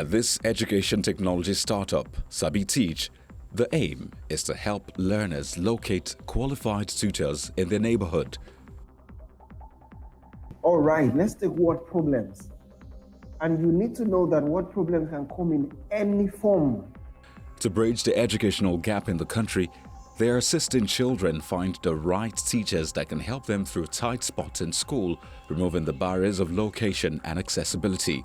At this education technology startup, Sabi Teach, the aim is to help learners locate qualified tutors in their neighborhood. All right, let's take word problems. And you need to know that word problems can come in any form. To bridge the educational gap in the country, they are assisting children find the right teachers that can help them through tight spots in school, removing the barriers of location and accessibility.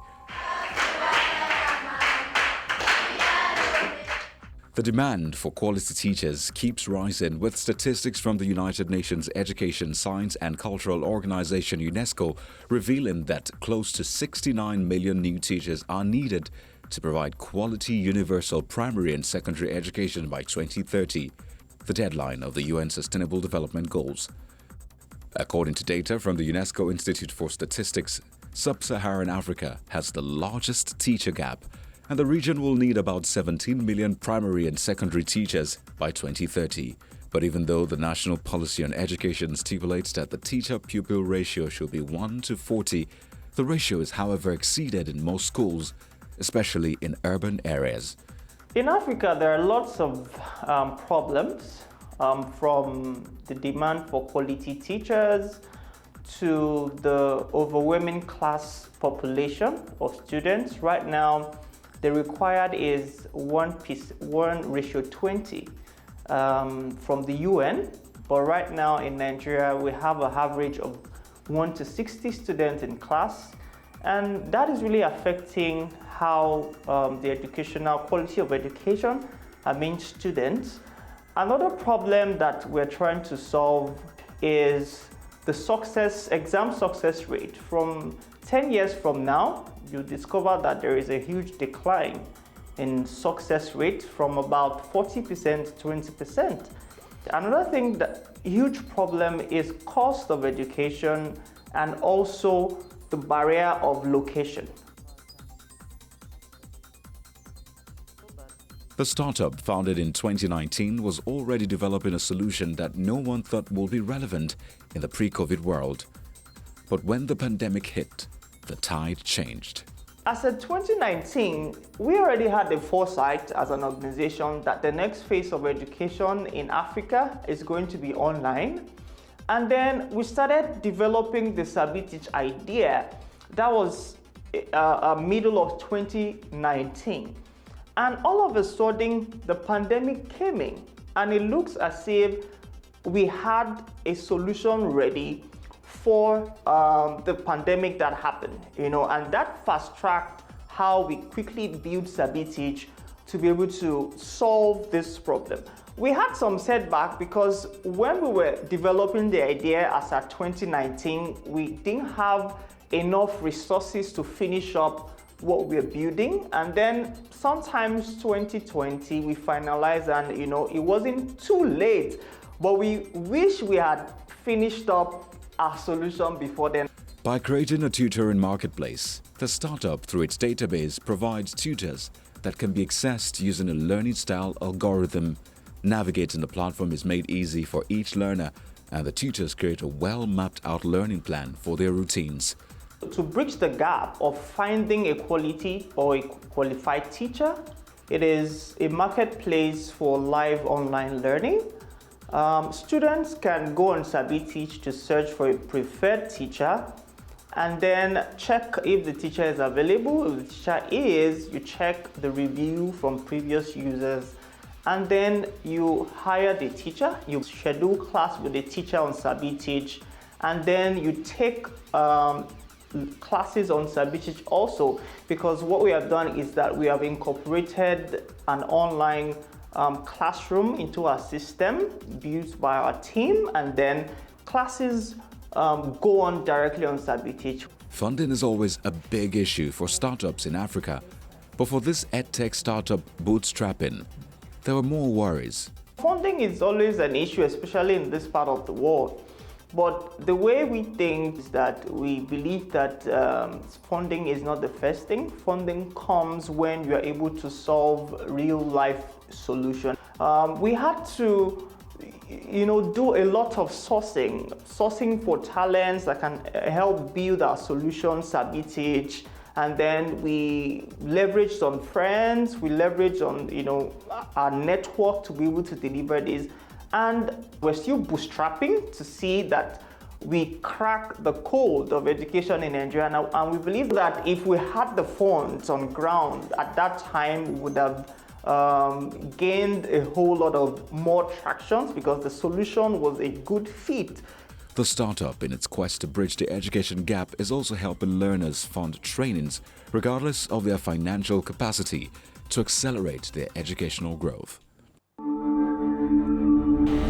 The demand for quality teachers keeps rising, with statistics from the United Nations Education, Science and Cultural Organization UNESCO revealing that close to 69 million new teachers are needed to provide quality universal primary and secondary education by 2030, the deadline of the UN Sustainable Development Goals. According to data from the UNESCO Institute for Statistics, Sub-Saharan Africa has the largest teacher gap, and the region will need about 17 million primary and secondary teachers by 2030. But even though the National Policy on Education stipulates that the teacher-pupil ratio should be 1 to 40, the ratio is however exceeded in most schools, especially in urban areas. In Africa, there are lots of problems, from the demand for quality teachers to the overwhelming class population of students. Right now, the required is 1:20 from the UN, but right now in Nigeria we have an average of 1 to 60 students in class, and that is really affecting how the educational quality of education among students. Another problem that we're trying to solve is the exam success rate. From 10 years from now, you discover that there is a huge decline in success rate from about 40% to 20%. Another thing, that huge problem is cost of education and also the barrier of location. The startup, founded in 2019, was already developing a solution that no one thought would be relevant in the pre-COVID world. But when the pandemic hit, the tide changed. As of 2019, we already had the foresight as an organization that the next phase of education in Africa is going to be online. And then we started developing the Sabi Teach idea. That was middle of 2019. And all of a sudden, the pandemic came in, and it looks as if we had a solution ready for the pandemic that happened, and that fast-tracked how we quickly built Sabi Teach to be able to solve this problem. We had some setback because when we were developing the idea as at 2019, we didn't have enough resources to finish up what we're building, and then sometimes 2020 we finalized, and it wasn't too late, but we wish we had finished up our solution before then. By creating a tutoring marketplace, the startup, through its database, provides tutors that can be accessed using a learning style algorithm. Navigating the platform is made easy for each learner, and the tutors create a well-mapped out learning plan for their routines. To bridge the gap of finding a quality or a qualified teacher, it is a marketplace for live online learning. Students can go on Sabi Teach to search for a preferred teacher and then check if the teacher is available. If the teacher is, you check the review from previous users, and then you hire the teacher. You schedule class with the teacher on Sabi Teach, and then you take classes on Sabi Teach also, because what we have done is that we have incorporated an online classroom into our system built by our team, and then classes go on directly on Sabi Teach. Funding is always a big issue for startups in Africa, but for this edtech startup bootstrapping, there were more worries. Funding is always an issue, especially in this part of the world. But the way we think is that we believe that funding is not the first thing. Funding comes when you are able to solve real-life solutions. We had to, do a lot of sourcing for talents that can help build our solution, Sabi Teach, And then we leveraged on friends, we leveraged on, our network to be able to deliver this. And we're still bootstrapping to see that we crack the code of education in Nigeria. And we believe that if we had the funds on ground at that time, we would have gained a whole lot of more tractions because the solution was a good fit. The startup, in its quest to bridge the education gap, is also helping learners fund trainings, regardless of their financial capacity, to accelerate their educational growth.